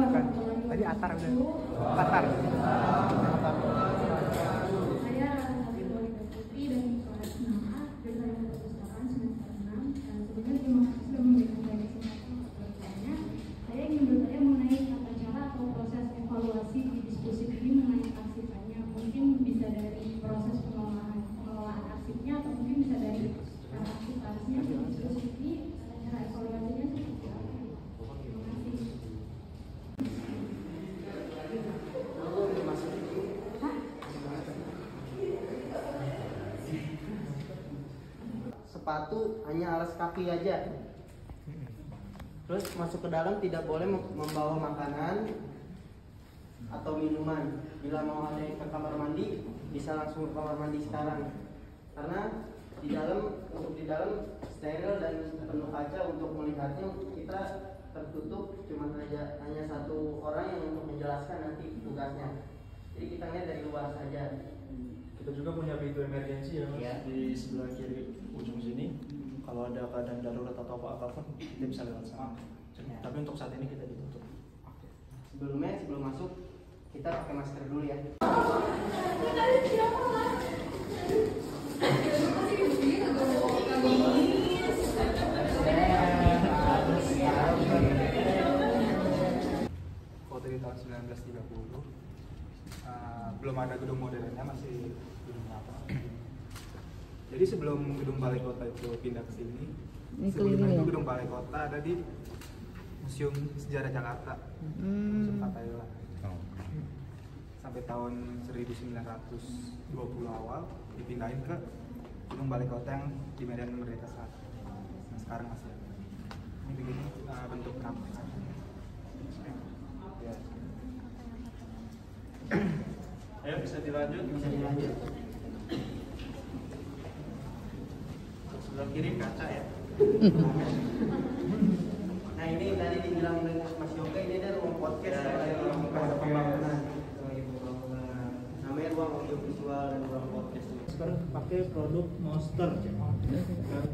bukan. Tadi Atar udah. Atar. Saya Rata Putri dari kelas 6A dari Perpustakaan semester 6. Sebelumnya terima kasih sudah memberikan saya kesempatan untuk bertanya. Saya ingin bertanya mengenai tata cara atau proses evaluasi di diskusi ini mengenai arsipnya. Mungkin bisa dari proses pengelolaan arsipnya atau mungkin bisa dari aktivitasnya di diskusi ini. Tata cara evaluasinya seperti apa? Terima kasih. Sepatu hanya alas kaki aja. Terus masuk ke dalam tidak boleh membawa makanan atau minuman. Bila mau ada yang ke kamar mandi, bisa langsung ke kamar mandi sekarang. Karena di dalam steril dan penuh kaca untuk melihatnya kita tertutup, cuma hanya satu orang yang untuk menjelaskan nanti tugasnya. Jadi kita lihat dari luar saja. Kita juga punya pintu emergensi ya, Mas, ya, di sebelah kiri ujung sini. Kalau ada keadaan darurat atau apapun, kita bisa lewat sana. Ya. Tapi untuk saat ini kita ditutup. Sebelum masuk kita pakai masker dulu ya. Foto di tahun 1930. Belum ada gedung modernnya, masih gedung lama. Jadi sebelum gedung balai kota itu pindah ke sini, sebelumnya itu gedung balai kota ada di Museum Sejarah Jakarta, Museum Fatahillah. Sampai tahun 1920 awal dipindahin ke gedung balai kota yang di Medan Merdeka Selatan. Nah, sekarang masih ada. Ini begini bentuk penampakannya. Ya. Ayo bisa dilanjut. Sebelah kiri kaca ya. Nah ini tadi dibilang Mas Yoga, ini ada ruang podcast ya, ada pembangunan. Namanya ruang audiovisual dan ruang podcast. Sekarang pakai produk Monster.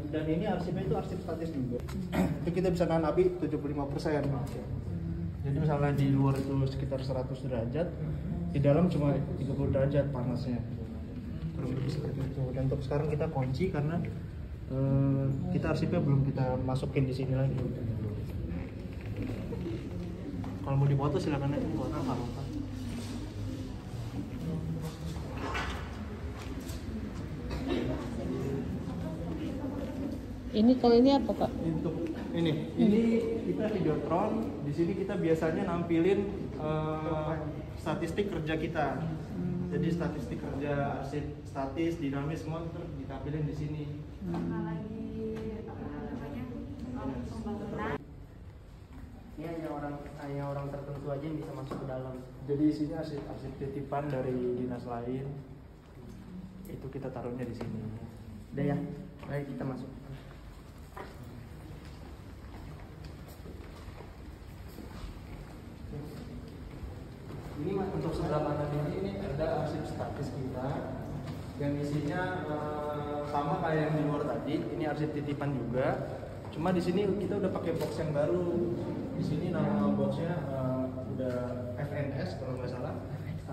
Dan ini arsipnya itu arsip statis juga. Itu kita bisa nahan api 75%. Jadi misalnya di luar itu sekitar 100 derajat, di dalam cuma 30 derajat panasnya. Kurang lebih seperti itu. Dan untuk sekarang kita kunci karena kita arsipnya belum kita masukin di sini lagi. Kalau mau dipoto silakan aja foto, nggak apa-apa. Ini kalau ini apa Pak? Untuk ini kita videotron. Di sini kita biasanya nampilin statistik kerja kita. Jadi statistik kerja arsip statis, dinamis semua ditampilin di sini. Apalagi pembangunan. Ini hanya orang tertentu aja yang bisa masuk ke dalam. Jadi isinya arsip titipan dari dinas lain. Itu kita taruhnya di sini. Udah ya, baik kita masuk. Ini untuk sebelah kanan ini ada arsip statis kita yang isinya sama kayak yang di luar tadi. Ini arsip titipan juga. Cuma di sini kita udah pakai box yang baru. Di sini nama boxnya udah FNS kalau nggak salah.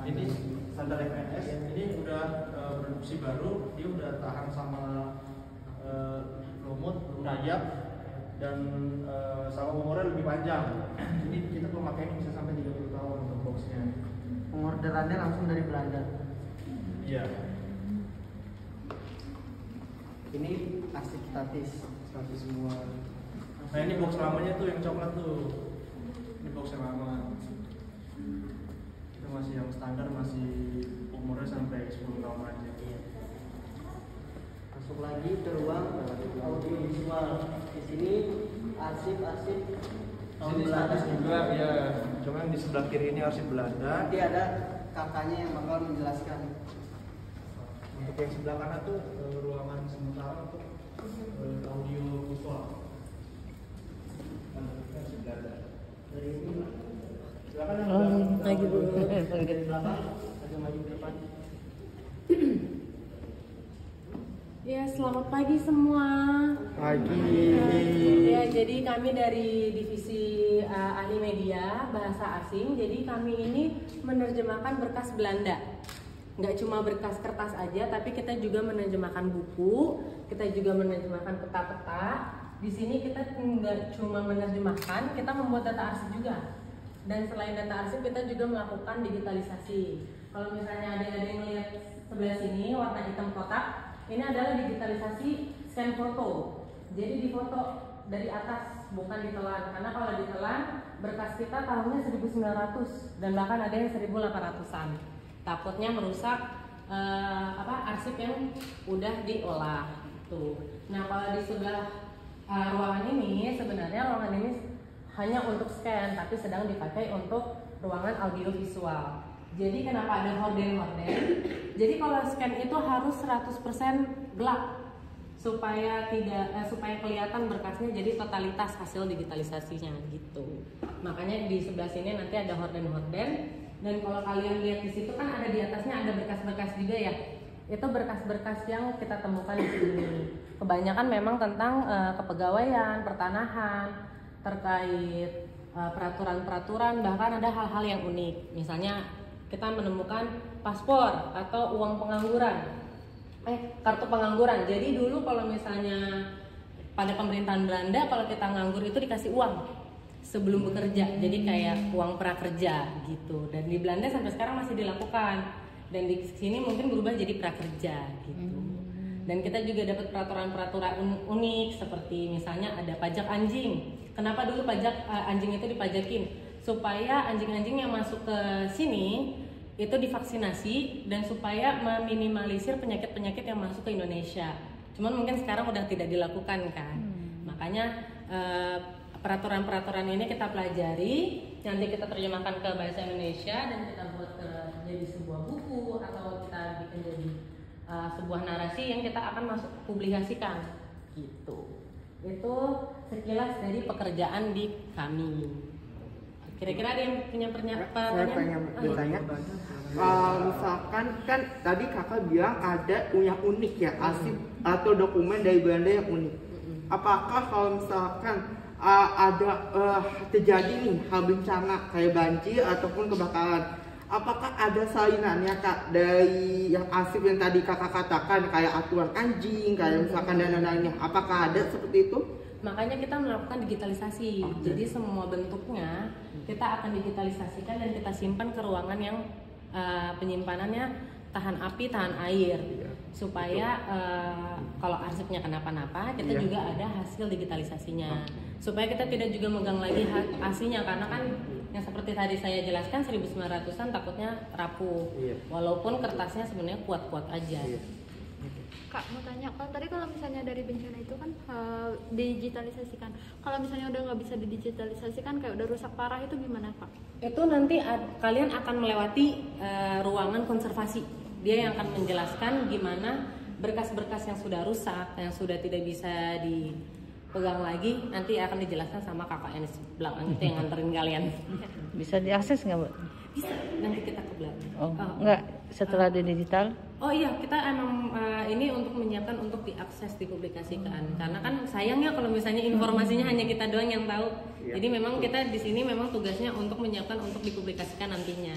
Ini standar FNS. Ini udah produksi baru. Dia udah tahan sama lumut, rayap, dan sama umurnya lebih panjang. Jadi kita pemakaiannya bisa sampai 30 tahun untuk boxnya. Pengorderannya langsung dari Belanda. Iya. Ini arsip statis semua. Nah ini box lamanya tuh yang coklat tuh. Ini box yang lama. Itu masih yang standar, masih umurnya sampai 10 tahun aja. Masuk lagi ke ruang audiovisual. Di sini arsip tahun Sini Belanda statis juga ya. Cuma yang di sebelah kiri ini arsip Belanda. Nanti ada kakaknya yang bakal menjelaskan. Untuk yang sebelah kanan tuh ruangan sementara untuk audio visual. Arsip Belanda. Dari ini silakan yang Lagi dulu. Dari belakang agak maju ke depan. Ya, selamat pagi semua. Pagi. Ya, jadi kami dari divisi ahli media bahasa asing, jadi kami ini menerjemahkan berkas Belanda. Nggak cuma berkas kertas aja, tapi kita juga menerjemahkan buku, kita juga menerjemahkan peta-peta. Di sini kita nggak cuma menerjemahkan, kita membuat data arsip juga. Dan selain data arsip, kita juga melakukan digitalisasi. Kalau misalnya ada yang melihat sebelah sini warna hitam kotak, ini adalah digitalisasi scan foto. Jadi difoto dari atas, bukan ditelan. Karena kalau ditelan, berkas kita tahunnya 1900 dan bahkan ada yang 1800-an. Takutnya merusak arsip yang udah diolah. Tuh. Nah, kalau di sebelah ruangan ini, sebenarnya ruangan ini hanya untuk scan, tapi sedang dipakai untuk ruangan audiovisual. Jadi kenapa ada horden-horden? Jadi kalau scan itu harus 100% gelap supaya supaya kelihatan berkasnya, jadi totalitas hasil digitalisasinya gitu. Makanya di sebelah sini nanti ada horden-horden, dan kalau kalian lihat di situ kan ada di atasnya ada berkas-berkas juga ya. Itu berkas-berkas yang kita temukan di sini. Kebanyakan memang tentang kepegawaian, pertanahan, terkait peraturan-peraturan, bahkan ada hal-hal yang unik. Misalnya kita menemukan paspor atau uang pengangguran. Kartu pengangguran. Jadi dulu kalau misalnya pada pemerintahan Belanda, kalau kita nganggur itu dikasih uang sebelum bekerja. Jadi kayak uang prakerja gitu. Dan di Belanda sampai sekarang masih dilakukan. Dan di sini mungkin berubah jadi prakerja gitu. Dan kita juga dapat peraturan-peraturan unik seperti misalnya ada pajak anjing. Kenapa dulu pajak anjing itu dipajakin? Supaya anjing-anjing yang masuk ke sini itu divaksinasi dan supaya meminimalisir penyakit-penyakit yang masuk ke Indonesia. Cuman mungkin sekarang udah tidak dilakukan kan. Makanya peraturan-peraturan ini kita pelajari, nanti kita terjemahkan ke bahasa Indonesia dan kita buat jadi sebuah buku atau kita bikin jadi sebuah narasi yang kita akan masuk publikasikan gitu. Itu sekilas dari pekerjaan di kami. Kira-kira ada yang punya pertanyaan? Saya pengen bertanya. Misalkan kan tadi kakak bilang ada yang unik ya, arsip atau dokumen dari Belanda yang unik. Apakah kalau misalkan ada terjadi nih hal bencana kayak banjir ataupun kebakaran, apakah ada salinannya kak dari yang arsip yang tadi kakak katakan kayak aturan anjing, kayak misalkan dan lain-lainnya? Apakah ada seperti itu? Makanya kita melakukan digitalisasi. Jadi semua bentuknya kita akan digitalisasikan dan kita simpan ke ruangan yang penyimpanannya tahan api, tahan air, supaya kalau arsipnya kenapa-napa kita juga ada hasil digitalisasinya, supaya kita tidak juga megang lagi aslinya, karena kan yang seperti tadi saya jelaskan 1900-an takutnya rapuh, walaupun kertasnya sebenarnya kuat-kuat aja. Kak, mau tanya, kalau misalnya dari bencana itu kan digitalisasikan, kalau misalnya udah nggak bisa didigitalisasikan, kayak udah rusak parah, itu gimana Kak? Itu nanti kalian akan melewati ruangan konservasi. Dia yang akan menjelaskan gimana berkas-berkas yang sudah rusak, yang sudah tidak bisa dipegang lagi, nanti akan dijelaskan sama kakak yang di belakang itu yang nganterin kalian. Bisa diakses nggak, Bu? Bisa, nanti kita ke belakang. Enggak, setelah di digital? Oh iya, kita emang ini untuk menyiapkan untuk diakses, dipublikasikan. Karena kan sayangnya kalau misalnya informasinya hanya kita doang yang tahu. Jadi memang kita di sini memang tugasnya untuk menyiapkan untuk dipublikasikan nantinya.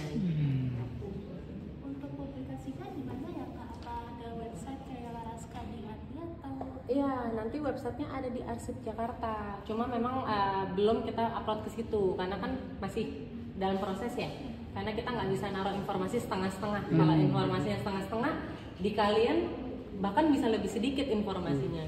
Untuk publikasikan gimana ya Kak? Apa ada website kayak Laraska di Adi atau? Iya, nanti websitenya ada di Arsip Jakarta. Cuma memang belum kita upload ke situ karena kan masih dalam proses ya. Karena kita nggak bisa naruh informasi setengah-setengah. Kalau informasinya setengah-setengah, di kalian bahkan bisa lebih sedikit informasinya.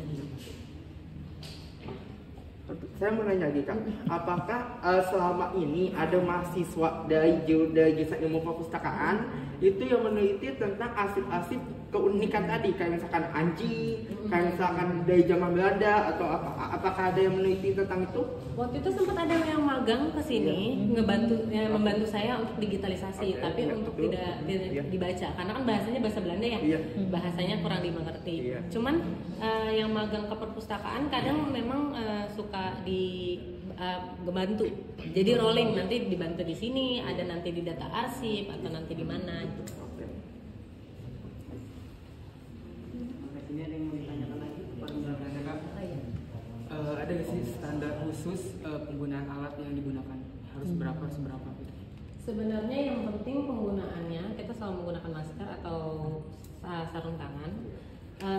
Saya mau nanya lagi kak, apakah selama ini ada mahasiswa dari jurusan ilmu perpustakaan itu yang meneliti tentang arsip-arsip keunikan tadi, kayak misalkan anjing, kayak misalkan dari zaman Belanda atau apa? Apakah ada yang meneliti tentang itu? Waktu itu sempat ada yang magang ke sini, membantu saya untuk digitalisasi, tapi untuk tidak dibaca, karena kan bahasanya bahasa Belanda ya, bahasanya kurang dimengerti. Cuman yang magang ke perpustakaan kadang memang suka dibantu, jadi rolling, nanti dibantu di sini, ada nanti di data arsip atau nanti di mana. Ini ada yang mau ditanyakan lagi? ada nggak sih standar khusus penggunaan alat yang digunakan? Harus berapa gitu? Sebenarnya yang penting penggunaannya, kita selalu menggunakan masker atau sarung tangan.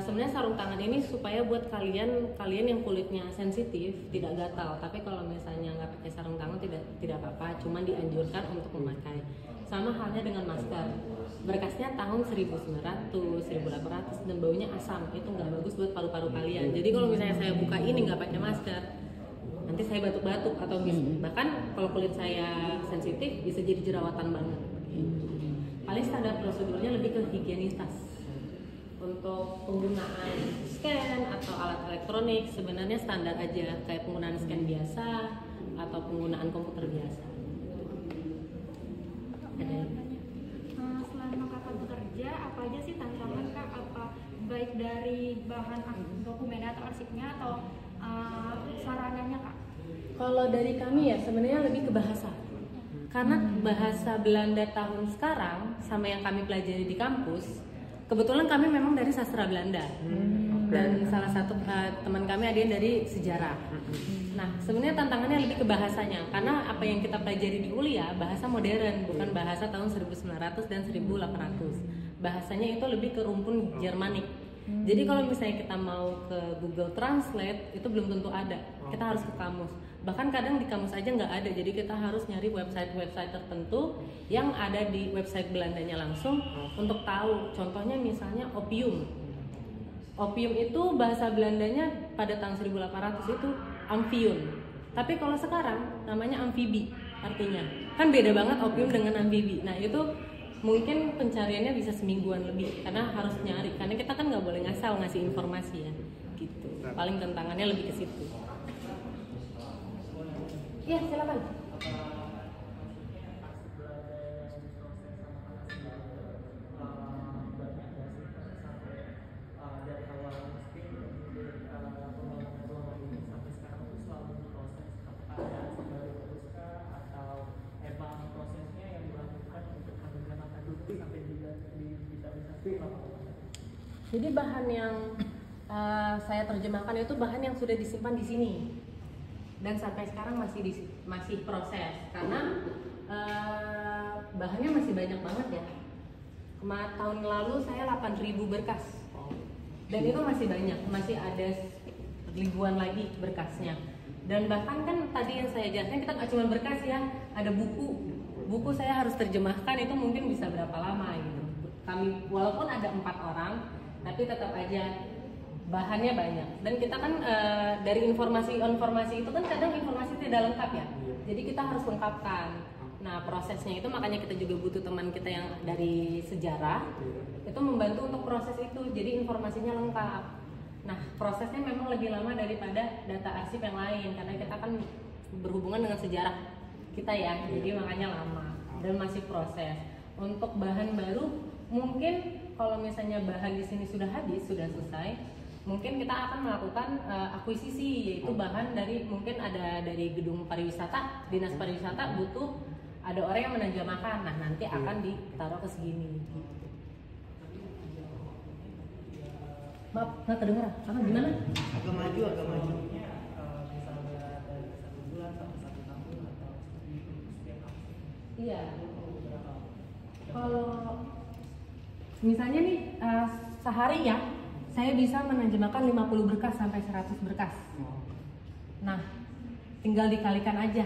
Sebenarnya sarung tangan ini supaya buat kalian yang kulitnya sensitif tidak gatal. Tapi kalau misalnya nggak pakai sarung tangan tidak apa-apa, cuman dianjurkan untuk memakai. Sama halnya dengan masker. Berkasnya tahun 1900, 1800 dan baunya asam. Itu nggak bagus buat paru-paru kalian. Jadi kalau misalnya saya buka ini nggak pakai masker, nanti saya batuk-batuk atau bahkan kalau kulit saya sensitif bisa jadi jerawatan banget. Paling standar prosedurnya lebih ke higienitas. Untuk penggunaan scan atau alat elektronik sebenarnya standar aja, kayak penggunaan scan biasa atau penggunaan komputer biasa. Ada. Selama kakak bekerja, apa aja sih tantangan kak? Apa baik dari bahan dokumennya atau arsipnya atau sarananya kak? Kalau dari kami ya sebenarnya lebih ke bahasa. Karena bahasa Belanda tahun sekarang sama yang kami pelajari di kampus, kebetulan kami memang dari sastra Belanda dan salah satu teman kami ada yang dari sejarah. Nah sebenarnya tantangannya lebih ke bahasanya, karena apa yang kita pelajari di kuliah bahasa modern, bukan bahasa tahun 1900 dan 1800. Bahasanya itu lebih ke rumpun Jermanik. Jadi kalau misalnya kita mau ke Google Translate itu belum tentu ada, kita harus ke kamus. Bahkan kadang di kamus aja nggak ada, jadi kita harus nyari website tertentu yang ada di website Belandanya langsung untuk tahu. Contohnya misalnya opium. Opium itu bahasa Belandanya pada tahun 1800 itu amfiun. Tapi kalau sekarang namanya amfibi artinya. Kan beda banget opium dengan amfibi. Nah itu mungkin pencariannya bisa semingguan lebih karena harus nyari. Karena kita kan nggak boleh ngasal ngasih informasi ya. Gitu. Paling tantangannya lebih ke situ. Iya, silakan. Jadi bahan yang saya terjemahkan itu bahan yang sudah disimpan di sini. Dan sampai sekarang masih proses karena bahannya masih banyak banget ya. Tahun lalu saya 8.000 berkas dan itu masih banyak, masih ada ribuan lagi berkasnya. Dan bahkan kan tadi yang saya jelaskan kita nggak cuma berkas ya, ada buku saya harus terjemahkan, itu mungkin bisa berapa lama gitu. Kami walaupun ada 4 orang tapi tetap aja bahannya banyak. Dan kita kan dari informasi itu kan kadang informasi tidak lengkap ya. Jadi kita harus lengkapkan. Nah prosesnya itu makanya kita juga butuh teman kita yang dari sejarah itu membantu untuk proses itu. Jadi informasinya lengkap. Nah prosesnya memang lebih lama daripada data arsip yang lain karena kita kan berhubungan dengan sejarah kita ya. Jadi makanya lama dan masih proses. Untuk bahan baru mungkin kalau misalnya bahan di sini sudah habis, sudah selesai, mungkin kita akan melakukan akuisisi, yaitu bahan dari mungkin ada dari gedung pariwisata, dinas pariwisata butuh ada orang yang menerjemahkan, nah nanti akan ditaruh ke segini. Maaf, nggak kedengeran. Apa gimana? Agak maju. Iya. Kalau misalnya nih sehari ya, saya bisa menerjemahkan 50 berkas sampai 100 berkas. Nah, tinggal dikalikan aja.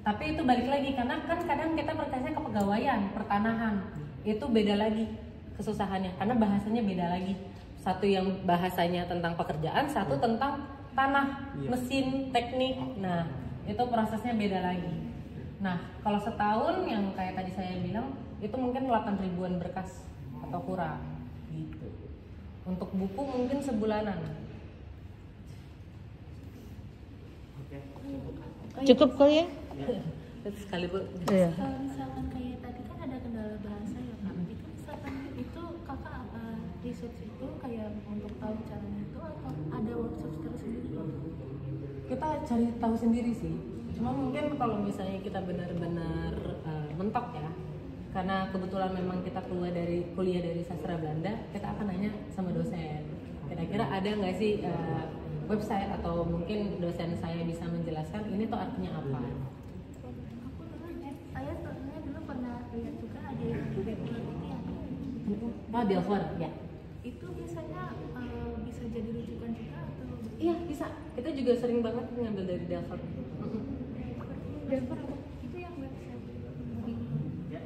Tapi itu balik lagi karena kan kadang kita berkasnya kepegawaian, pertanahan. Itu beda lagi kesusahannya karena bahasanya beda lagi. Satu yang bahasanya tentang pekerjaan, satu tentang tanah, mesin, teknik. Nah, itu prosesnya beda lagi. Nah, kalau setahun yang kayak tadi saya bilang itu mungkin 8.000-an berkas atau kurang gitu. Untuk buku mungkin sebulanan. Cukup kali ya? Sekali Bu. Iya. Kalau misalkan kayak tadi kan ada kendala bahasa ya kak, itu misalkan itu kakak apa research itu kayak untuk tahu caranya itu atau ada workshop tersendiri? Kita cari tahu sendiri sih. Cuma mungkin kalau misalnya kita benar-benar mentok ya, karena kebetulan memang kita kuliah dari sastra Belanda, kita akan nanya sama dosen. Kira-kira ada nggak sih website atau mungkin dosen saya bisa menjelaskan ini tuh artinya apa. Saya soalnya dulu pernah lihat juga ada yang Delver itu ya. Oh, Delver ya. Itu biasanya bisa jadi rujukan juga atau? Iya bisa. Kita juga sering banget ngambil dari Delver. Delver apa? Itu yang website. Ya,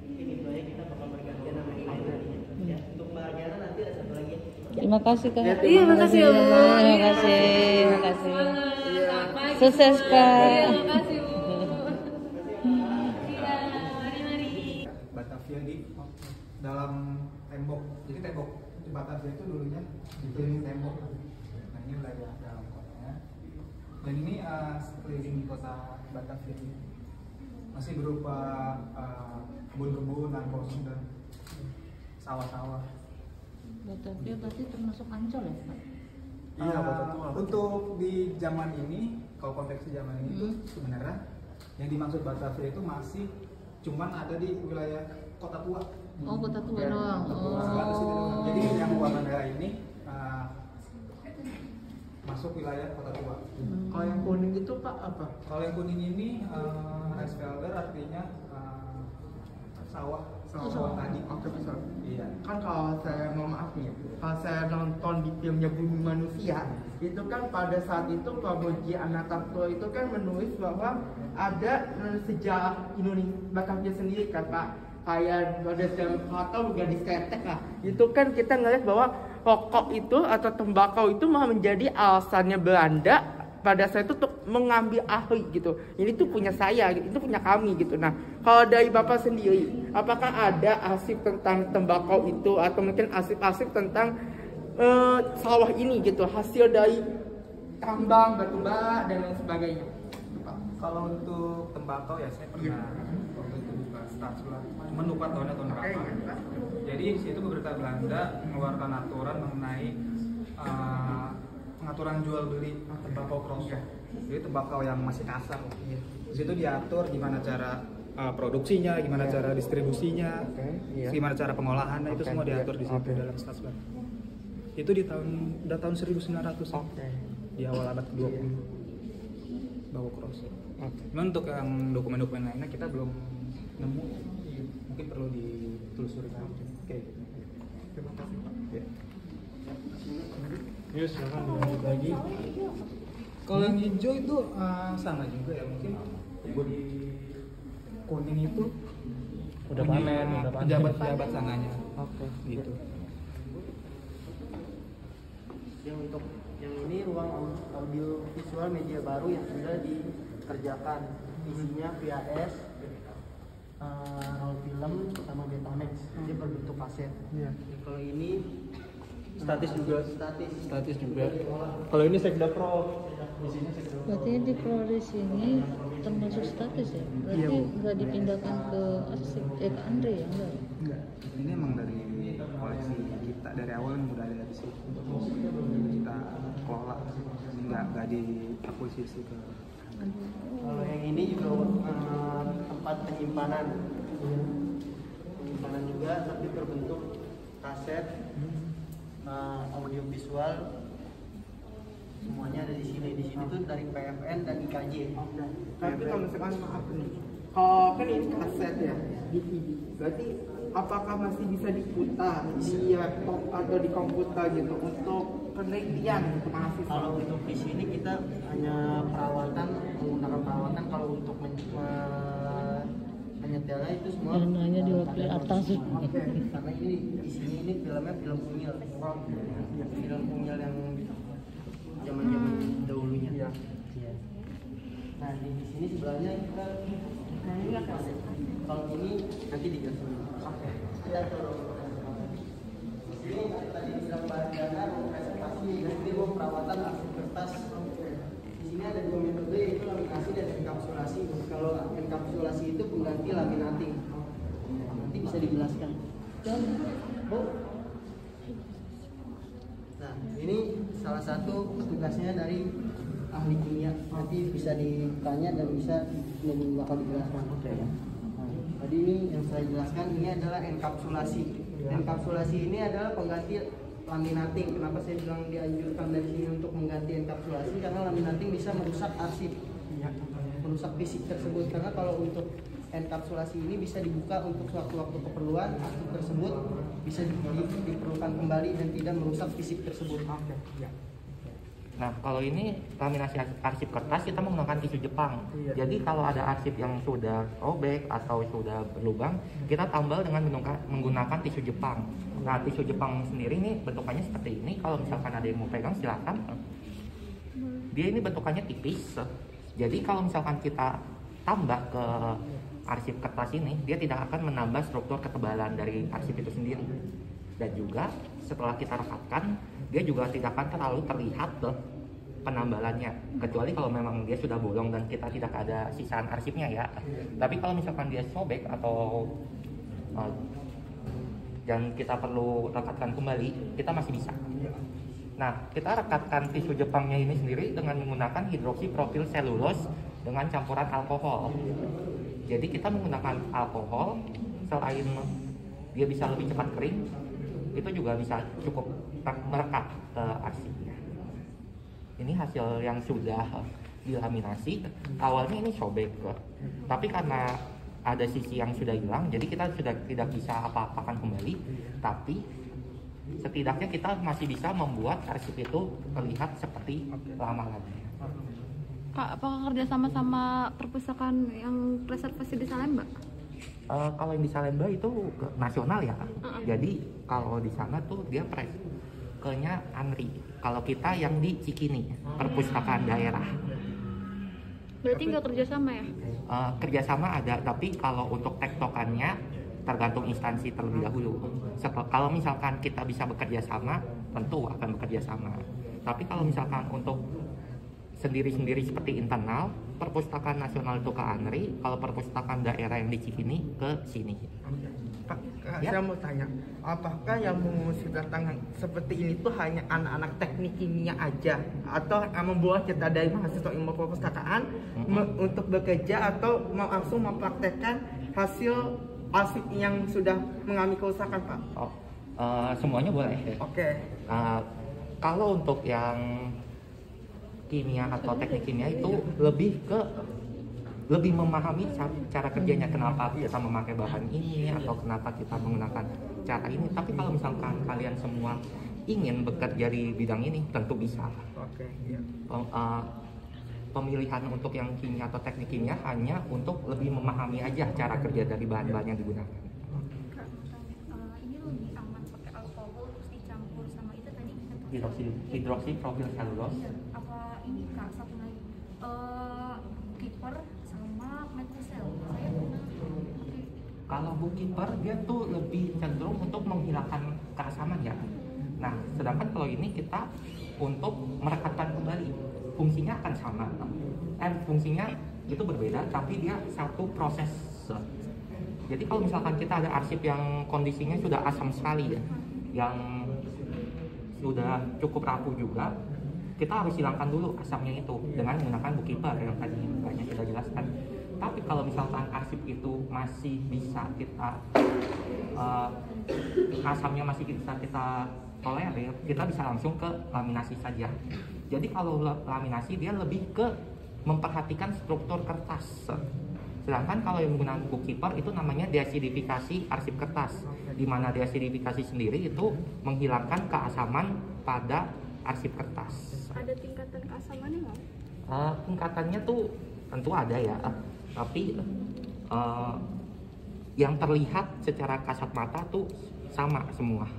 ini baik kita bakal bergantian sama ini. Ya, untuk Mbak Ariana nanti ada satu lagi. Terima kasih Kak. Iya, makasih ya, Bu. Terima kasih. Terima kasih. Sukses Kak. Iya, makasih Bu. Iya, mari. Batavia di dalam tembok. Jadi tembok di Batavia itu dulunya dikelilingi tembok. Nah ini wilayah dalam kotanya. Dan ini sekeliling kota Batavia ini masih berupa kebun-kebun, lahan kosong dan sawah-sawah. Batavia berarti termasuk Ancol ya Pak? Iya, untuk di zaman ini, kalau konteks di zaman ini tuh sebenarnya yang dimaksud Batavia itu masih cuman ada di wilayah Kota Tua. Oh, Kota Tua Ya, doang. Kota Tua. Sebatas itu doang. Jadi yang Wamandala ini masuk wilayah Kota Tua. Kalau yang kuning itu Pak apa? Kalau yang kuning ini Reisfelder artinya sawah tadi. Oke, bisa. Iya. Kan kalau saya mau maaf nih, kalau saya nonton di filmnya Bumi Manusia, itu kan pada saat itu Pak Boji Anantathur itu kan menulis bahwa ada sejarah Indonesia Batavia sendiri kan Pak, kayak pada zaman atau gadis ketek lah. Itu kan kita ngeliat bahwa rokok itu atau tembakau itu malah menjadi alasannya Belanda pada saat itu untuk mengambil ahli gitu. Ini tuh punya saya, itu punya kami gitu. Nah, kalau dari Bapak sendiri, apakah ada arsip tentang tembakau itu atau mungkin arsip-arsip tentang sawah ini gitu, hasil dari tambang, batu bara dan lain sebagainya? Kalau untuk tembakau ya saya pernah waktu itu buka stasiun, cuma lupa tahunnya tahun berapa. Jadi di situ pemerintah Belanda mengeluarkan aturan mengenai pengaturan jual beli tembakau cross. Jadi tembakau yang masih kasar. Di situ diatur gimana cara produksinya, gimana cara distribusinya, gimana cara pengolahannya, itu semua diatur di situ dalam stasiun. Itu di tahun 1900 di awal abad ke-20 tembakau cross. Cuma untuk yang dokumen-dokumen lainnya kita belum nemu, mungkin perlu ditelusuri lagi. Oke. Terima kasih Pak. Ya. Yuk silakan dilanjut lagi. Kalau yang hijau itu sama juga ya, mungkin di kuning itu Udah panen. pejabat sananya. Oke. Gitu. Yang untuk yang ini ruang audio visual media baru yang sudah dikerjakan, isinya VHS, roll film sama Betamax, dia berbentuk kaset. Kalau ini Statis juga. statis juga. Kalau ini Sekda Pro. Isinya Sekda Pro. Berarti di Flores ini termasuk statis ya? Berarti nggak dipindahkan ke arsip, ke Andre ya? Enggak. Ini emang dari koleksi kita dari awal yang udah ada di situ. Kita kelola, ini nggak diakuisisi ke. Kalau yang ini juga tempat penyimpanan juga, tapi berbentuk kaset, audio visual, semuanya ada di sini. Di sini tuh dari PFN dan IKJ. Tapi kalau misalkan maaf nih, kalau kan ini kaset ya, DVD, berarti apakah masih bisa diputar di laptop atau di komputer gitu untuk penelitian untuk mahasiswa? Kalau untuk di sini kita hanya menggunakan perawatan. Kalau untuk menyetelnya itu semua Hanya di waktu atas. karena ini di sini ini filmnya film unyil yang zaman dahulunya. Nah di sini sebelahnya kita kalau ini nanti dijelasin. Kita turun. Ini tadi bilang bagiannya presentasi, jadi mau perawatan arsip kertas. Di sini ada dua metode, yaitu laminasi dan enkapsulasi. Kalau enkapsulasi itu pengganti laminating. Nanti bisa dijelaskan. Nah, ini salah satu tugasnya dari ahli kimia. Nanti bisa ditanya dan bakal dijelaskan. Tadi ini yang saya jelaskan ini adalah enkapsulasi. Enkapsulasi ini adalah pengganti laminating. Kenapa saya bilang dianjurkan dari sini untuk mengganti enkapsulasi? Karena laminating bisa merusak arsip, merusak fisik tersebut. Karena kalau untuk enkapsulasi ini bisa dibuka untuk suatu-waktu keperluan, arsip tersebut bisa diperlukan kembali dan tidak merusak fisik tersebut. Nah, kalau ini laminasi arsip kertas kita menggunakan tisu Jepang. Jadi kalau ada arsip yang sudah robek atau sudah berlubang, kita tambal dengan menggunakan tisu Jepang. Nah, tisu Jepang sendiri ini bentukannya seperti ini. Kalau misalkan ada yang mau pegang silakan. Dia ini bentukannya tipis. Jadi kalau misalkan kita tambah ke arsip kertas ini, dia tidak akan menambah struktur ketebalan dari arsip itu sendiri. Dan juga setelah kita rekatkan, dia juga tidak akan terlalu terlihat penambalannya, kecuali kalau memang dia sudah bolong dan kita tidak ada sisaan arsipnya ya. Tapi kalau misalkan dia sobek atau dan kita perlu rekatkan kembali, kita masih bisa. Nah, kita rekatkan tisu Jepangnya ini sendiri dengan menggunakan hidroksipropil selulose dengan campuran alkohol. Jadi kita menggunakan alkohol, selain dia bisa lebih cepat kering, itu juga bisa cukup merekat ke arsipnya. Ini hasil yang sudah dilaminasi. Awalnya ini sobek, tapi karena ada sisi yang sudah hilang, jadi kita sudah tidak bisa apa-apakan kembali. Tapi setidaknya kita masih bisa membuat arsip itu terlihat seperti lama lagi. Kak, apakah kerja sama perpustakaan yang reservasi di Salemba? Kalau yang di Salemba itu nasional ya. Jadi kalau di sana tuh dia kenya ANRI. Kalau kita yang di Cikini, perpustakaan daerah. Berarti nggak kerjasama ya? Kerjasama ada, tapi kalau untuk tektokannya tergantung instansi terlebih dahulu. Kalau misalkan kita bisa bekerja sama, tentu akan bekerja sama. Tapi kalau misalkan untuk sendiri-sendiri seperti internal, perpustakaan nasional itu ke ANRI, kalau perpustakaan daerah yang di Cikini ke sini. Pak, saya mau tanya, apakah yang mengusir tantangan seperti ini tuh hanya anak-anak teknik kimia aja, atau membawa kita dari mahasiswa ilmu perpustakaan untuk bekerja, atau langsung mempraktekkan hasil arsip yang sudah mengalami kerusakan, Pak? Semuanya boleh. Oke. Kalau untuk yang kimia atau teknik kimia itu lebih memahami cara kerjanya, kenapa kita memakai bahan ini atau kenapa kita menggunakan cara ini. Tapi kalau misalkan kalian semua ingin bekerja di bidang ini, tentu bisa. Pemilihan untuk yang kimia atau teknik kimia hanya untuk lebih memahami aja cara kerja dari bahan-bahan yang digunakan. Ini lebih aman pakai alkohol terus dicampur sama itu tadi? Hidroksipropil selulose. Apa ini Kak, satu lagi bookkeeper sama metricel? Saya pernah pakai. Kalau bookkeeper dia tuh lebih cenderung untuk menghilangkan keasaman ya. Nah, sedangkan kalau ini kita untuk merekatkan kembali, fungsinya akan sama. Fungsinya itu berbeda, tapi dia satu proses. Jadi kalau misalkan kita ada arsip yang kondisinya sudah asam sekali ya, yang sudah cukup rapuh juga, kita harus hilangkan dulu asamnya itu dengan menggunakan bookkeeper yang tadi banyak sudah jelaskan. Tapi kalau misalkan arsip itu masih bisa kita asamnya masih bisa kita tolerir, kita bisa langsung ke laminasi saja. Jadi kalau laminasi dia lebih ke memperhatikan struktur kertas. Sedangkan kalau yang menggunakan bookkeeper itu namanya deasidifikasi arsip kertas, di mana deasidifikasi sendiri itu menghilangkan keasaman pada arsip kertas. Ada tingkatan keasamannya nggak? Tingkatannya tuh tentu ada ya, tapi yang terlihat secara kasat mata tuh sama semua.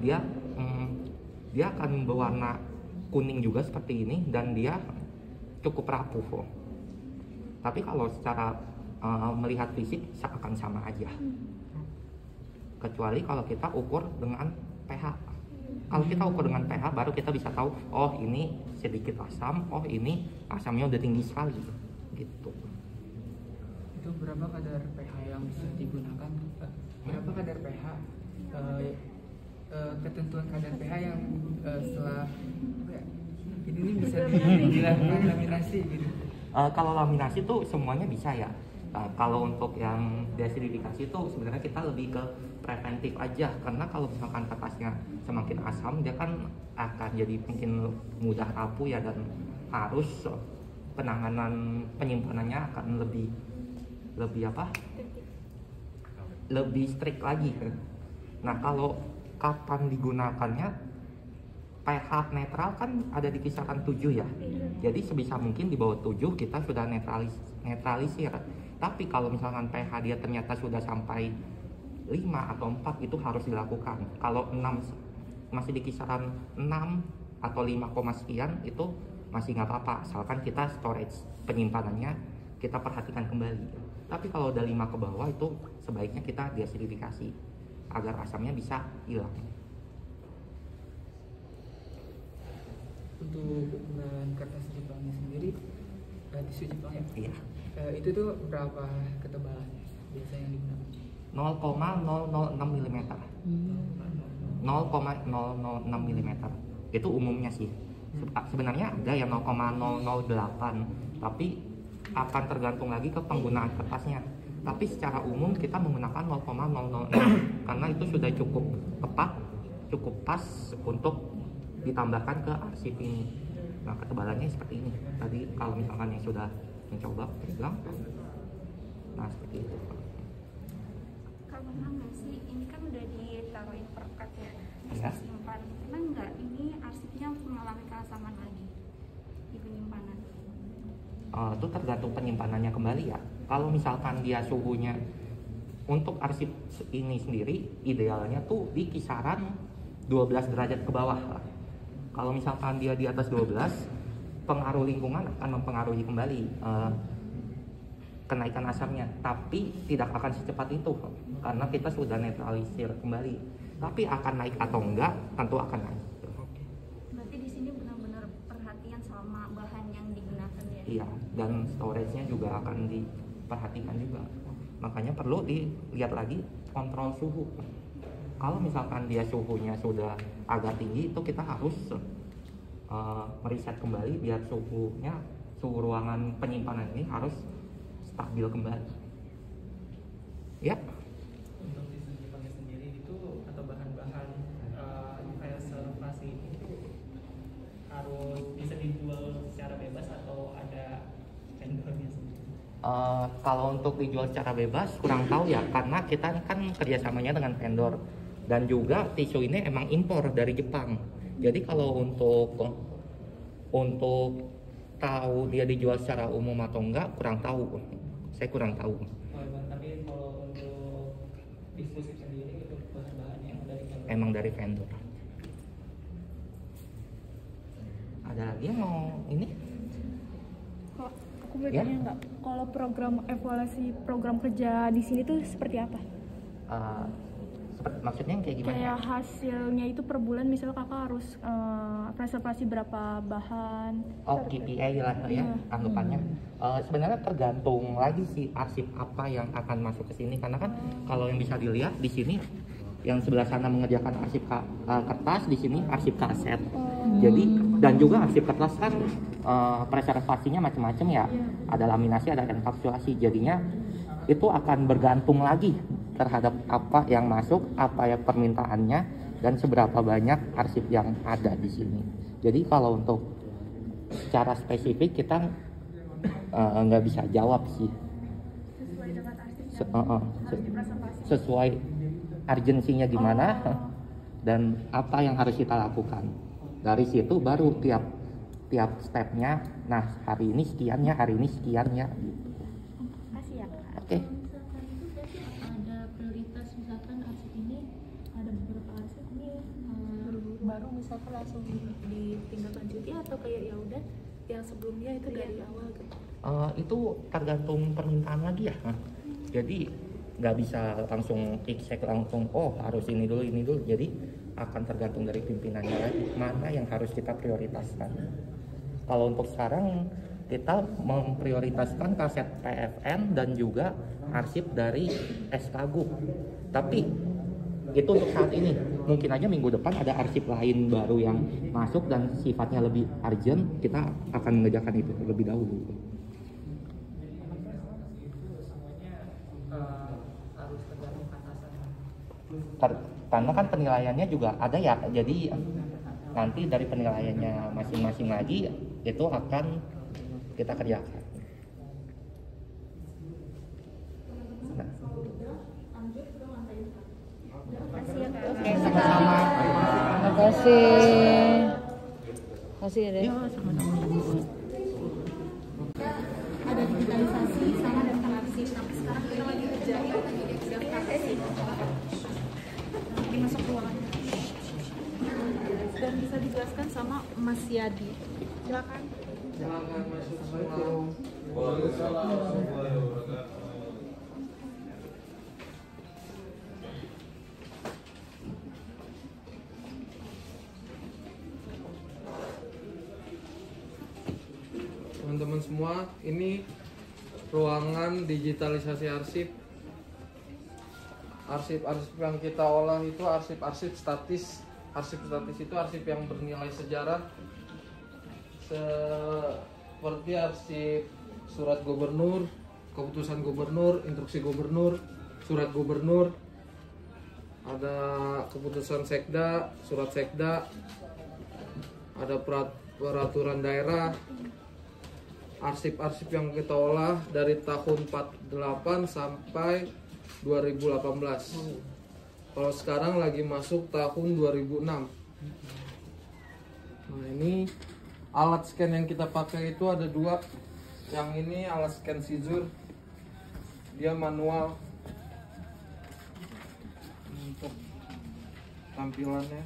Dia akan berwarna kuning juga seperti ini dan dia cukup rapuh. Tapi kalau secara melihat fisik akan sama aja. Kecuali kalau kita ukur dengan pH. Kalau kita ukur dengan pH baru kita bisa tahu, oh ini sedikit asam, oh ini asamnya udah tinggi sekali gitu. Itu berapa kadar pH yang bisa digunakan? Berapa kadar pH? Ketentuan kadar pH yang setelah ini bisa dilakukan laminasi gitu. Kalau laminasi tuh semuanya bisa ya. Kalau untuk yang deacidifikasi itu sebenarnya kita lebih ke preventif aja, karena kalau misalkan kertasnya semakin asam dia kan akan jadi mungkin mudah rapuh ya, dan harus penanganan penyimpanannya akan lebih strict lagi. Nah, kalau kapan digunakannya, pH netral kan ada di kisaran 7 ya. Jadi sebisa mungkin di bawah 7 kita sudah netralisir. Tapi kalau misalkan pH dia ternyata sudah sampai 5 atau 4, itu harus dilakukan. Kalau 6 masih di kisaran 6 atau 5, sekian itu masih nggak apa-apa, asalkan kita storage penyimpanannya kita perhatikan kembali. Tapi kalau udah 5 ke bawah itu sebaiknya kita deacidifikasi agar asamnya bisa hilang. Untuk ukuran kertas Jepangnya sendiri, tisu Jepang ya? Iya. Itu tuh berapa ketebalannya biasanya yang digunakan? 0,006 mm. 0,006 mm. Itu umumnya sih. Sebenarnya ada yang 0,008, tapi akan tergantung lagi ke penggunaan kertasnya. Tapi secara umum kita menggunakan 0,006 karena itu sudah cukup tepat, cukup pas untuk ditambahkan ke arsip ini. Nah, ketebalannya seperti ini. Tadi kalau misalkan yang sudah mencoba pegang, nah seperti itu. Kalau nggak sih, ini kan udah ditaruhin perekat ya, Ya. simpan. Pernah nggak ini arsipnya mengalami keasaman lagi di penyimpanan? Itu tergantung penyimpanannya kembali ya. Kalau misalkan dia suhunya untuk arsip ini sendiri idealnya tuh di kisaran 12 derajat ke bawah lah. Kalau misalkan dia di atas 12, pengaruh lingkungan akan mempengaruhi kembali kenaikan asamnya, tapi tidak akan secepat itu karena kita sudah netralisir kembali. Tapi akan naik atau enggak, tentu akan naik. Berarti di sini benar-benar perhatian sama bahan yang digunakan ya? Iya, dan storage-nya juga akan diperhatikan juga. Makanya perlu dilihat lagi kontrol suhu. Kalau misalkan dia suhunya sudah agak tinggi, itu kita harus meriset kembali biar suhu ruangan penyimpanan ini harus stabil kembali. Ya. Untuk tisu Jepangnya sendiri itu atau bahan-bahan kayak servasi itu harus bisa dijual secara bebas atau ada vendornya sendiri? Kalau untuk dijual secara bebas kurang tahu ya, karena kita kan kerjasamanya dengan vendor, dan juga tisu ini emang impor dari Jepang. Jadi kalau untuk tahu dia dijual secara umum atau enggak kurang tahu, saya kurang tahu. Tapi kalau untuk tisu sendiri itu bahan-bahannya dari vendor? Emang dari vendor. Ada lagi yang mau ini? Kok aku boleh Ya? tanya nggak? Kalau program evaluasi program kerja di sini tuh seperti apa? Maksudnya yang kayak gimana? Kayak hasilnya itu per bulan, misalnya kakak harus reservasi berapa bahan? Oh, KPI lah ya, anggapannya. Sebenarnya tergantung lagi sih arsip apa yang akan masuk ke sini, karena kan kalau yang bisa dilihat di sini yang sebelah sana mengerjakan arsip kertas, di sini arsip kaset. Jadi dan juga arsip kertas kan preservasinya macam-macam ya. Ada laminasi, ada enkapsulasi. Jadinya itu akan bergantung lagi terhadap apa yang masuk, apa ya permintaannya, dan seberapa banyak arsip yang ada di sini. Jadi kalau untuk secara spesifik kita nggak bisa jawab sih. Sesuai dengan arsip yang harus dipreservasi. Sesuai urgensinya gimana dan apa yang harus kita lakukan. Dari situ baru tiap stepnya. Nah, hari ini sekian ya, hari ini sekian ya. Makasih ya kak. Oke. Misalkan itu berarti ada prioritas, misalkan arsip ini ada beberapa arsip ini baru misalkan langsung ditindaklanjuti atau kayak ya udah yang sebelumnya itu dari awal gitu. Itu tergantung permintaan lagi ya. Jadi nggak bisa langsung check langsung harus ini dulu. Jadi akan tergantung dari pimpinannya lagi mana yang harus kita prioritaskan. Kalau untuk sekarang kita memprioritaskan kaset PFN dan juga arsip dari SKGUP. Tapi itu untuk saat ini. Mungkin aja minggu depan ada arsip lain baru yang masuk dan sifatnya lebih urgent, kita akan mengerjakan itu terlebih dahulu. harus tergantung atasan? Karena kan penilaiannya juga ada ya, jadi nanti dari penilaiannya masing-masing lagi itu akan kita kerjakan. Nah. Oke, sama-sama. Terima kasih. Kasih ya, Dek. Ada digitalisasi sama daftar arsip. Nah, sekarang kita lagi kerjain daftar arsip. Dimasuk ruangan. Dan bisa dijelaskan sama Mas Yadi. Silakan. Silakan masuk semua. Teman-teman semua, ini ruangan digitalisasi arsip. Arsip-arsip yang kita olah itu arsip-arsip statis. Arsip statis itu arsip yang bernilai sejarah, seperti arsip surat gubernur, keputusan gubernur, instruksi gubernur, surat gubernur, ada keputusan sekda, surat sekda, ada peraturan daerah. Arsip-arsip yang kita olah dari tahun 48 sampai 2018. Kalau sekarang lagi masuk tahun 2006. Nah, ini alat scan yang kita pakai itu ada dua. Yang ini alat scan scissor, dia manual. Untuk tampilannya.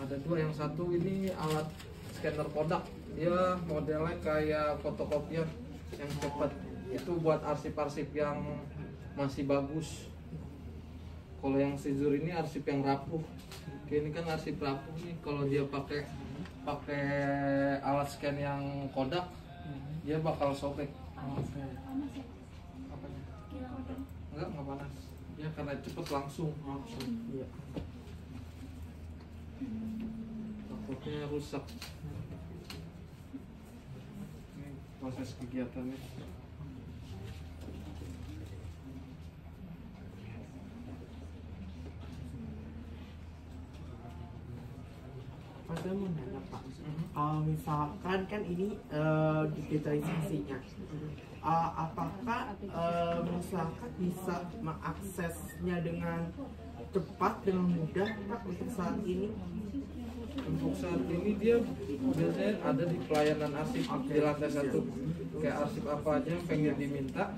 Ada dua, yang satu ini alat scanner Kodak, dia modelnya kayak fotokopier yang cepat. Itu buat arsip-arsip yang masih bagus. Kalau yang scissor ini arsip yang rapuh. Ini kan arsip rapuh nih. Kalau dia pakai alat scan yang Kodak, dia bakal sobek. Enggak panas. Ya karena cepet langsung. Iya. Takutnya rusak. Ini proses kegiatannya. Saya mau nanya Pak, misalkan kan ini digitalisasinya, apakah masyarakat bisa mengaksesnya dengan cepat, dengan mudah Pak untuk saat ini? Untuk saat ini dia biasanya ada di pelayanan arsip di lantai 1. Kayak arsip apa aja yang pengen diminta,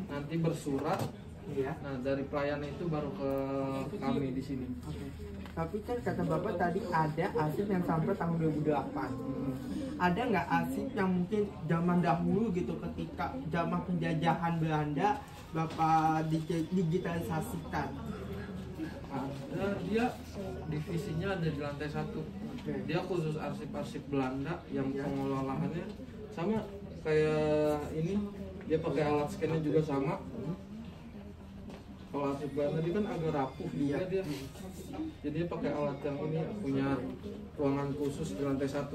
nanti bersurat. Nah, dari pelayanan itu baru ke kami di sini. Tapi kan kata Bapak tadi ada arsip yang sampai tahun 2008. Ada nggak arsip yang mungkin zaman dahulu gitu, ketika zaman penjajahan Belanda Bapak digitalisasikan? Ada, dia divisinya ada di lantai 1. Dia khusus arsip-arsip Belanda yang pengelolaannya sama kayak ini, dia pakai alat scannya juga sama. Kalau arsip Belanda dia kan agak rapuh juga dia. Jadi dia pakai alat yang ini, punya ruangan khusus di lantai 1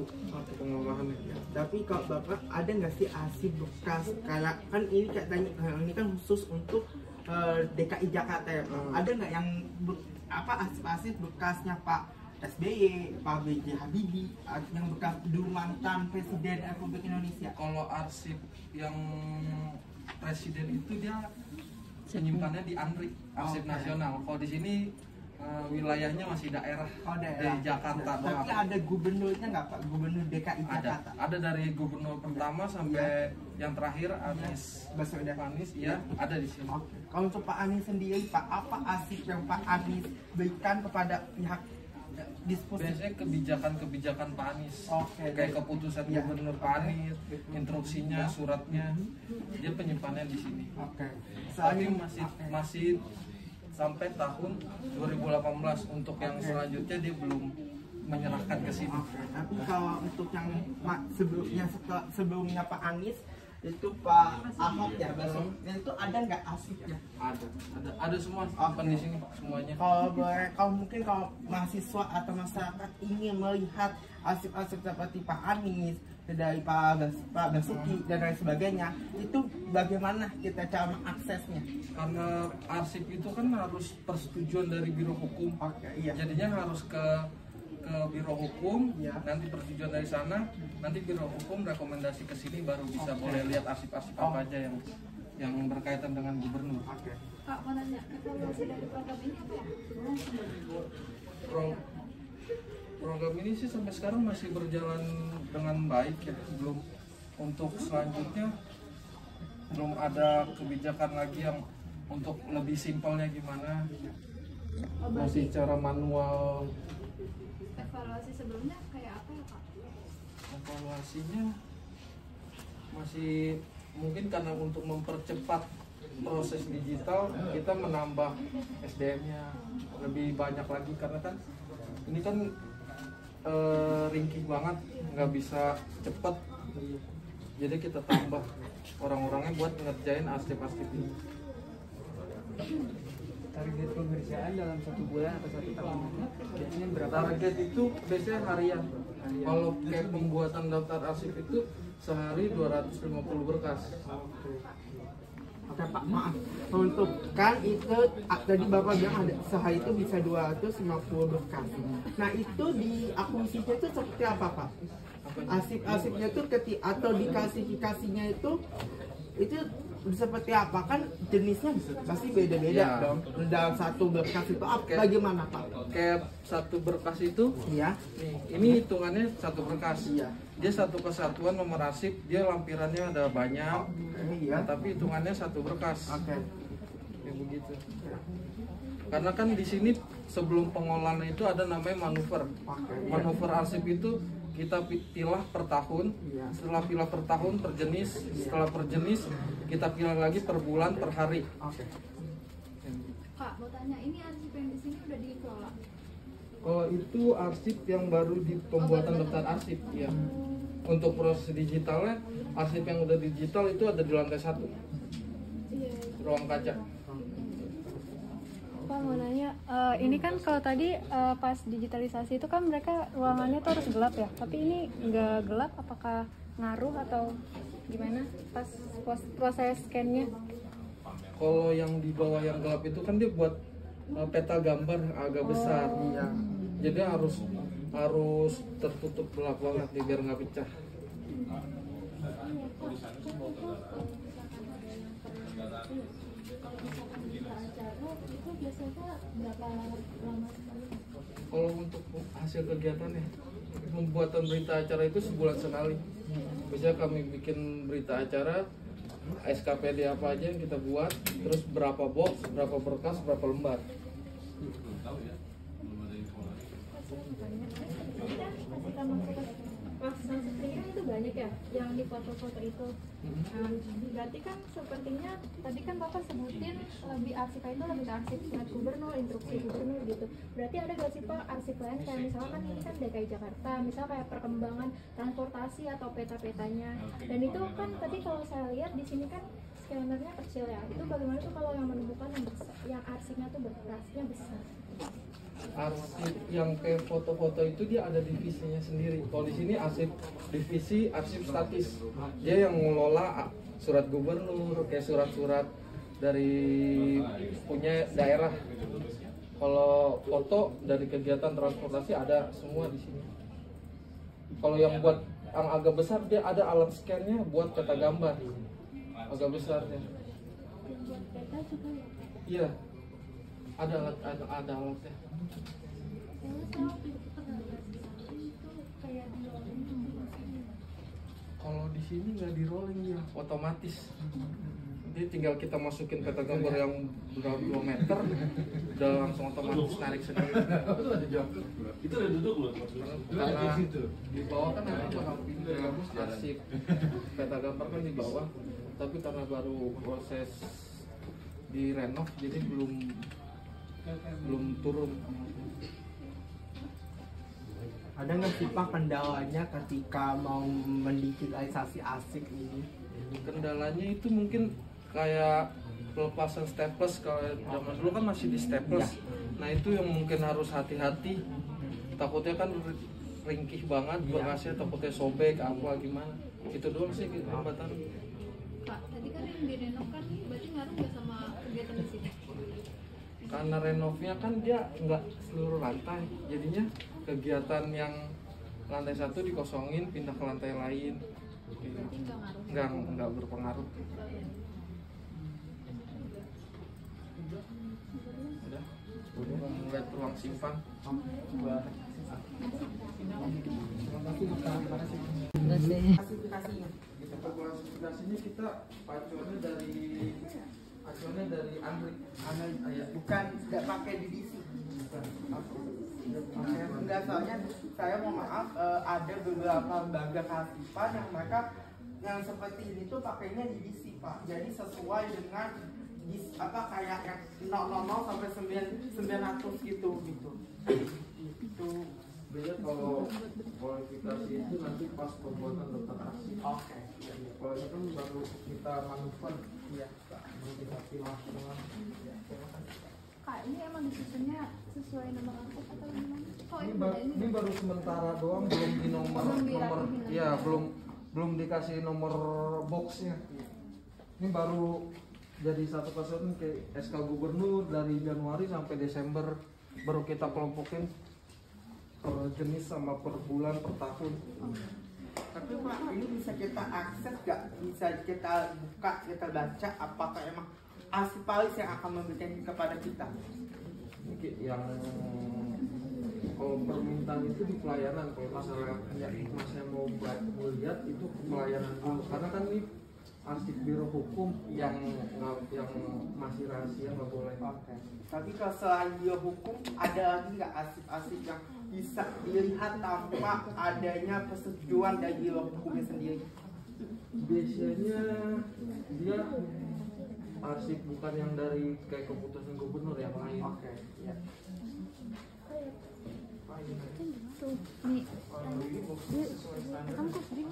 pengolahannya. Tapi kalau Bapak ada nggak sih arsip bekas, kayak kan ini katanya ini kan khusus untuk DKI Jakarta ya Pak. Ada nggak yang arsip-arsip bekasnya Pak SBY, Pak B.J. Habibie, yang bekas dulu mantan Presiden Republik Indonesia? Kalau arsip yang presiden itu dia penyimpannya di ANRI, Arsip Nasional. Kalau di sini wilayahnya masih daerah, dari Jakarta. Tapi ada gubernurnya nggak Pak? Gubernur DKI Jakarta? Ada dari gubernur pertama sampai yang terakhir Anies Baswedan. Iya, ada di sini. Kalau untuk Pak Anies sendiri Pak, apa arsip yang Pak Anies berikan kepada pihak disposisi? Biasanya kebijakan Pak Anies. Kayak keputusan gubernur Pak Anies, instruksinya, suratnya, dia penyimpanannya di sini. Tapi masih sampai tahun 2018. Untuk yang selanjutnya dia belum menyerahkan ke sini. Tapi kalau untuk yang sebelumnya Pak Anies itu Pak Ahok ya, besoknya itu ada nggak arsipnya? Ada semua open di sini semuanya. Kalau mungkin kalau mahasiswa atau masyarakat ingin melihat arsip-arsip seperti Pak Anies dari Pak Basuki dan lain sebagainya, itu bagaimana kita cara mengaksesnya? Karena arsip itu kan harus persetujuan dari Biro Hukum. Iya. Jadinya harus ke Biro Hukum, nanti persetujuan dari sana, nanti Biro Hukum rekomendasi ke sini baru bisa boleh lihat arsip-arsip apa aja yang berkaitan dengan gubernur. Kak, mau nanya, evaluasi dari program ini apa ya? Program ini sih sampai sekarang masih berjalan dengan baik ya. Belum untuk selanjutnya belum ada kebijakan lagi yang untuk lebih simpelnya gimana. Masih cara manual. Evaluasi sebelumnya kayak apa ya, Pak? Evaluasinya masih mungkin karena untuk mempercepat proses digital kita menambah SDM-nya lebih banyak lagi karena kan ini kan ringkih banget, nggak bisa cepet, jadi kita tambah orang-orangnya buat ngerjain arsip-arsip ini. Target pengerjaan dalam 1 bulan atau 1 tahun biasanya berapa? Target itu biasanya harian. Kalau kayak pembuatan daftar arsip itu sehari 250 berkas. Oke Pak, maaf. Untuk kan itu tadi Bapak bilang ada sehari itu bisa 250 berkas. Nah itu di akuisisinya itu seperti apa Pak? Arsip-arsipnya itu atau diklasifikasinya itu seperti apa? Kan jenisnya pasti beda-beda dong. Dalam satu berkas itu bagaimana Pak? Kayak satu berkas itu, iya. Nih, ini hitungannya satu berkas. Iya. Dia satu kesatuan nomor arsip, dia lampirannya ada banyak. Iya. Tapi hitungannya satu berkas. Oke. Kayak begitu. Karena kan di sini sebelum pengolahan itu ada namanya manuver. Manuver arsip itu kita pilah per tahun, setelah pilah per tahun per jenis, setelah per jenis kita pilah lagi per bulan per hari. Kak, mau tanya, ini arsip yang di sini udah dikelola? Kalau itu arsip yang baru di pembuatan daftar arsip, ya. Untuk proses digitalnya, arsip yang udah digital itu ada di lantai 1, ruang kaca. Pak mau nanya, ini kan kalau tadi pas digitalisasi itu kan mereka ruangannya tuh harus gelap ya, tapi ini nggak gelap, apakah ngaruh atau gimana pas proses scan-nya? Kalau yang di bawah yang gelap itu kan dia buat peta gambar agak besar, jadi harus tertutup gelap banget nih biar nggak pecah. Kalau untuk hasil kegiatannya, pembuatan berita acara itu sebulan sekali. Biasanya kami bikin berita acara, SKPD apa aja yang kita buat, terus berapa box, berapa berkas, berapa lembar. Sepertinya itu banyak ya yang di foto-foto itu. Berarti kan sepertinya tadi kan Bapak sebutin lebih arsip itu lebih ke arsip surat gubernur, instruksi gubernur gitu. Berarti ada gak sih Pak arsip lain kayak misalkan ini kan DKI Jakarta, misal kayak perkembangan transportasi atau peta-petanya. Dan itu kan tadi kalau saya lihat di sini kan scannernya kecil ya. Itu bagaimana tuh kalau yang menemukan yang arsipnya tuh berkasnya besar? Arsip yang kayak foto-foto itu dia ada divisinya sendiri. Kalau di sini divisi arsip statis. Dia yang mengelola surat gubernur, kayak surat-surat dari punya daerah. Kalau foto dari kegiatan transportasi ada semua di sini. Kalau yang buat yang agak besar dia ada alat scan-nya buat peta gambar. Agak besarnya. Iya. Ada alatnya. Kalau di sini nggak di rolling ya, otomatis. Jadi tinggal kita masukin peta gambar yang berapa kilometer, udah langsung otomatis narik sendiri. Itu udah duduk loh. Karena di bawah kan ada bakal pindah arsip peta gambar kan di bawah, tapi karena baru proses direnov jadi belum turun. Ada nggak sih Pak kendalanya ketika mau mendigitalisasi arsip ini? Kendalanya itu mungkin kayak pelepasan staples. Kalau zaman dulu kan masih di staples. Nah itu yang mungkin harus hati-hati. Takutnya kan ringkih banget berkasnya, takutnya sobek apa gimana. Itu doang sih hambatan. Kak, tadi kan yang direnov kan berarti ngaruh nggak sama kegiatan di sini? Karena renovnya kan dia nggak seluruh lantai, jadinya kegiatan yang lantai 1 dikosongin pindah ke lantai lain. Berarti nggak ngaruh? Nggak berpengaruh. Udah ngeliat ruang simpan. Untuk klasifikasinya kita acuannya dari Andri. Bukan, tidak pakai divisi. Enggak, soalnya saya mau maaf, ada beberapa lembaga kearsipan yang mereka yang seperti ini tuh pakainya divisi Pak. Jadi sesuai dengan kayak yang 000 sampai 900 gitu. Itu beda kalau kualifikasi itu nanti pas pembuatan daftar arsip. Oke. Kalau itu kan baru kita manuver. Iya. Baru kita pilih semua. Kak, ini emang disusunnya sesuai nomor angkot atau gimana? Oh, Ini baru sementara doang, belum di nomor ya belum dikasih nomor boxnya. Ini baru jadi satu kesatuan kayak SK Gubernur dari Januari sampai Desember baru kita kelompokin per jenis sama per bulan per tahun. Tapi Pak, ini bisa kita akses nggak? Bisa kita buka, kita baca apakah emang arsipalis yang akan memberikan kepada kita? Ini yang kalau permintaan itu di pelayanan, kalau masalah masnya mau lihat itu pelayanan dulu, karena kan ini arsip biro hukum yang masih rahasia nggak boleh. Oke. Tapi kalau selain biro hukum ada lagi nggak arsip-arsip yang bisa dilihat tanpa adanya persetujuan dari biro hukumnya sendiri? Biasanya dia arsip bukan yang dari kayak keputusan gubernur yang lain. Oke. Ya. Tuh, nih. Kamu kok sering?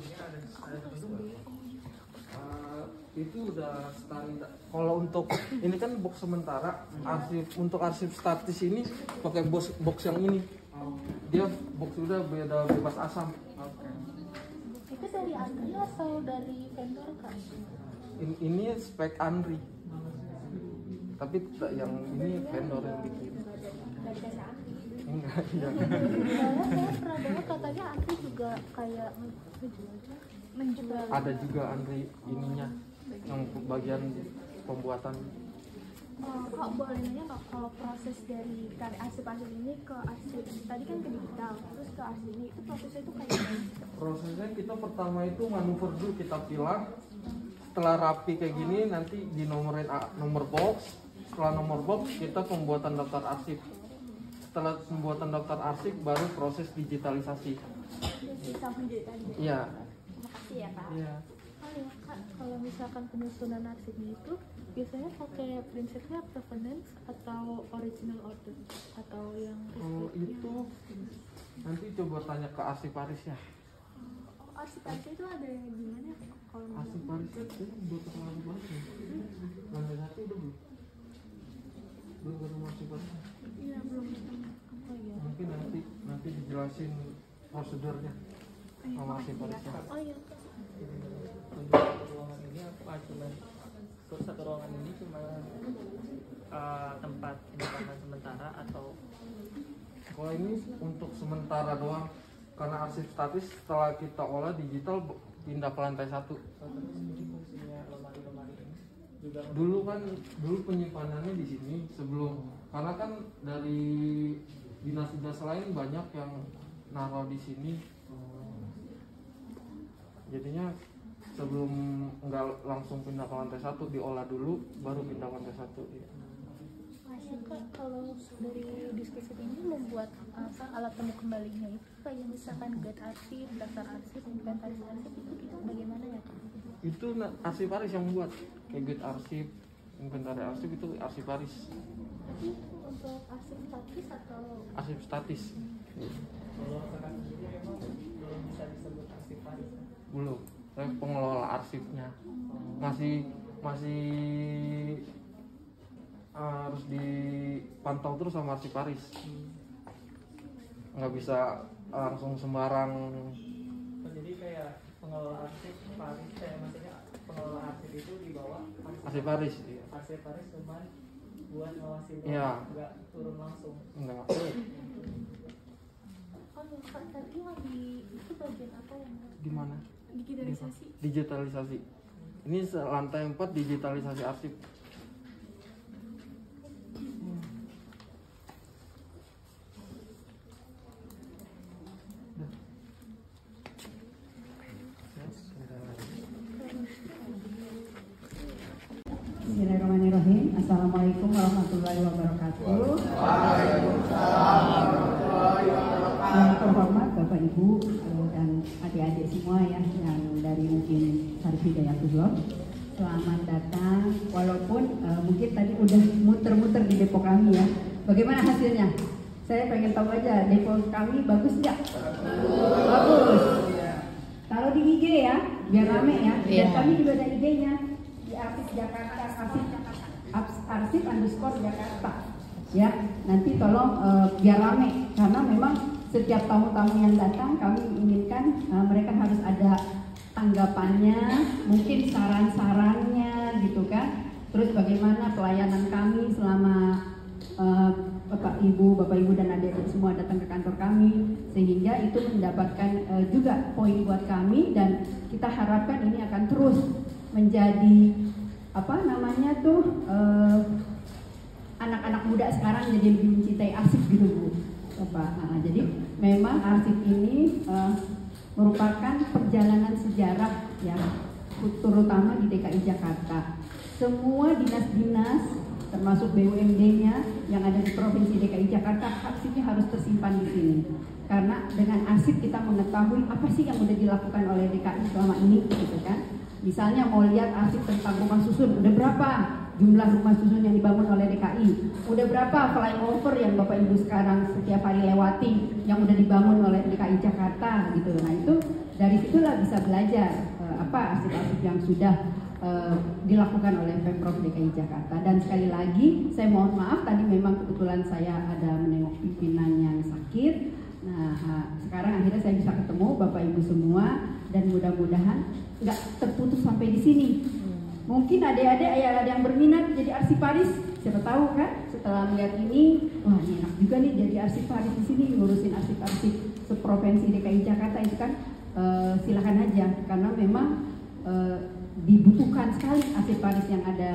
Itu udah standar. Kalau untuk ini kan box sementara, untuk arsip statis ini pakai box yang ini. Dia box udah bebas asam. Itu dari Andri atau dari vendor kan? Ini spek Andri. Tapi yang ini vendor yang bikin. Dari dasar Andri. Enggak, iya. Soalnya saya pernah dengar katanya Andri juga kayak menjual. Ada juga Andri ininya yang bagian pembuatan. Kak, boleh nanya nggak kalau proses dari arsip-arsip ini ke arsip tadi kan ke digital, terus ke arsip ini itu prosesnya itu kayak gimana? Prosesnya kita pertama itu manuver dulu, kita pilah. Setelah rapi kayak gini nanti dinomorin nomor box. Setelah nomor box kita pembuatan daftar arsip. Setelah pembuatan daftar arsip baru proses digitalisasi. Bisa menjadi. Iya. Makasih ya Kak. Iya. Oh ya Kak, kalau misalkan penyusunan arsipnya itu biasanya pakai prinsipnya provenance atau original order atau yang itu nanti coba tanya ke arsiparisnya. Arsip-arsip itu ada yang gimana kalau Arsiparisnya itu udah terlalu banyak. Lantai 1 udah belum ketemu arsiparisnya. Iya, belum apa ya. Mungkin nanti dijelasin prosedurnya sama arsiparisnya. Oh iya. Untuk ruangan ini apa cuma satu ruangan ini cuma tempat penyimpanan sementara atau kalau ini untuk sementara doang karena arsip statis setelah kita olah digital pindah ke lantai 1. Dulu penyimpanannya di sini sebelum, karena kan dari dinas-dinas lain banyak yang naruh di sini. Jadinya sebelum nggak langsung pindah ke lantai 1 diolah dulu baru pindah ke lantai 1. Ya. Kak, kalau dari diskusi ini membuat alat temu kembalinya itu kayak misalkan guide arsip, daftar arsip, inventaris arsip itu bagaimana ya Kak? Itu arsiparis yang buat kayak guide arsip, inventaris arsip itu arsiparis. Tapi untuk arsip statis atau Arsip statis. kalau misalkan sendiri Belum. Saya pengelola arsipnya. Masih harus dipantau terus sama arsiparis. Nggak bisa langsung sembarang. Jadi kayak pengelola arsip Paris, maksudnya pengelola arsip itu di bawah Arsiparis. Arsiparis cuman buat ngawasin, Iya. nggak turun langsung. Enggak. Oh, Kak, tadi lagi itu bagian apa yang Di mana? digitalisasi? Digitalisasi. Ini lantai 4 digitalisasi arsip. Bismillahirrahmanirrahim. Assalamualaikum warahmatullahi wabarakatuh. Terhormat Bapak Ibu dan adik-adik semua ya yang dari mungkin Sarif Hidayatullah. Selamat datang. Walaupun mungkin tadi udah muter-muter di depo kami ya. Bagaimana hasilnya? Saya pengen tahu aja depo kami bagus nggak? Bagus. Kalau di IG ya, biar rame ya. Dan kami juga ada IG-nya. Di Arsip Jakarta, Arsip _ Jakarta ya, nanti tolong biar rame karena memang setiap tamu-tamu yang datang kami inginkan mereka harus ada tanggapannya, mungkin saran-sarannya gitu kan, terus bagaimana pelayanan kami selama Bapak Ibu dan adik-adik semua datang ke kantor kami, sehingga itu mendapatkan juga poin buat kami dan kita harapkan ini akan terus menjadi anak-anak muda sekarang jadi lebih mencintai arsip gitu Bu. Jadi memang arsip ini merupakan perjalanan sejarah ya, terutama di DKI Jakarta. Semua dinas-dinas termasuk BUMD-nya yang ada di Provinsi DKI Jakarta arsipnya harus tersimpan di sini. Karena dengan arsip kita mengetahui apa sih yang sudah dilakukan oleh DKI selama ini gitu kan. Misalnya mau lihat arsip tentang rumah susun, udah berapa jumlah rumah susun yang dibangun oleh DKI, udah berapa flyover yang Bapak Ibu sekarang setiap hari lewati yang udah dibangun oleh DKI Jakarta gitu. Nah itu dari situlah bisa belajar apa arsip-arsip yang sudah dilakukan oleh Pemprov DKI Jakarta. Dan sekali lagi saya mohon maaf tadi memang kebetulan saya ada menengok pimpinan yang sakit. Nah sekarang akhirnya saya bisa ketemu Bapak Ibu semua dan mudah-mudahan nggak terputus sampai di sini. Mungkin adik-adik ada yang berminat jadi arsiparis, siapa tahu kan setelah melihat ini, wah ini enak juga nih jadi arsiparis di sini ngurusin arsip-arsip seprovinsi DKI Jakarta itu kan silakan aja karena memang dibutuhkan sekali arsiparis yang ada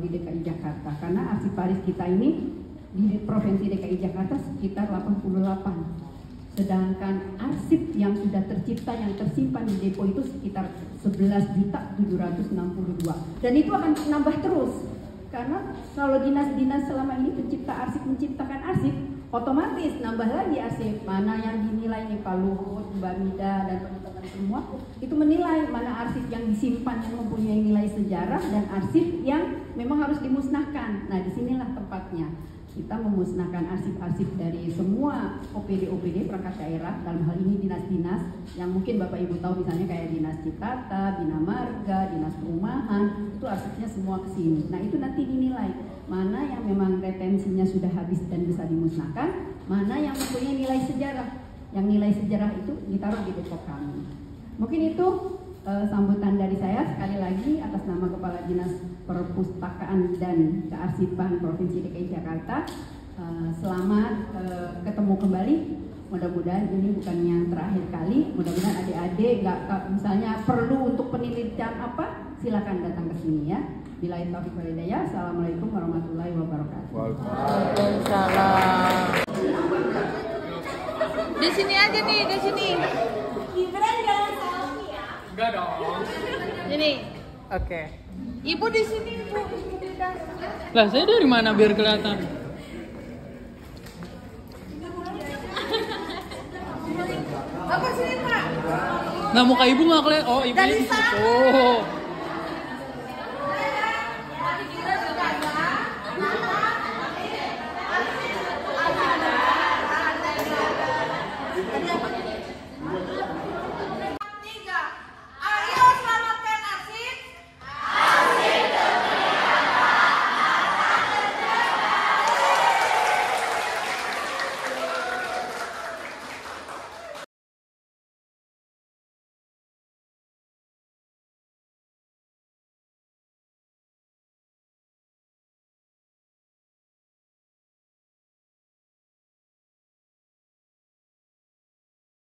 di DKI Jakarta karena arsiparis kita ini di provinsi DKI Jakarta sekitar 88. Sedangkan arsip yang sudah tercipta, yang tersimpan di depo itu sekitar 11.762. Dan itu akan nambah terus. Karena kalau dinas-dinas selama ini pencipta arsip menciptakan arsip, otomatis nambah lagi arsip. Mana yang dinilai nih Pak Luhut, Mbak Mida, dan teman-teman semua, itu menilai mana arsip yang disimpan yang mempunyai nilai sejarah dan arsip yang memang harus dimusnahkan. Nah disinilah tempatnya. Kita memusnahkan arsip-arsip dari semua OPD-OPD perangkat daerah, dalam hal ini dinas-dinas yang mungkin Bapak Ibu tahu misalnya kayak Dinas Citata, Bina Marga, Dinas Perumahan, itu arsipnya semua ke sini. Nah itu nanti dinilai mana yang memang retensinya sudah habis dan bisa dimusnahkan, mana yang mempunyai nilai sejarah. Yang nilai sejarah itu ditaruh di depo kami. Mungkin itu sambutan dari saya sekali lagi atas nama Kepala Dinas Perpustakaan dan Kearsipan Provinsi DKI Jakarta. Selamat ketemu kembali. Mudah-mudahan ini bukan yang terakhir kali. Mudah-mudahan adik-adik nggak misalnya perlu untuk penelitian apa, silakan datang ke sini ya. Billahi taufiq wal hidayah. Assalamualaikum warahmatullahi wabarakatuh. Waalaikumsalam. Di sini aja nih, di sini. Gibran jangan selfie ya. Enggak dong. Ini. Oke. Ibu di sini, Ibu. Lah, saya dari mana biar kelihatan? Apa sih, Pak? Nah, muka ibu nggak kelihatan. Oh, ibu di situ.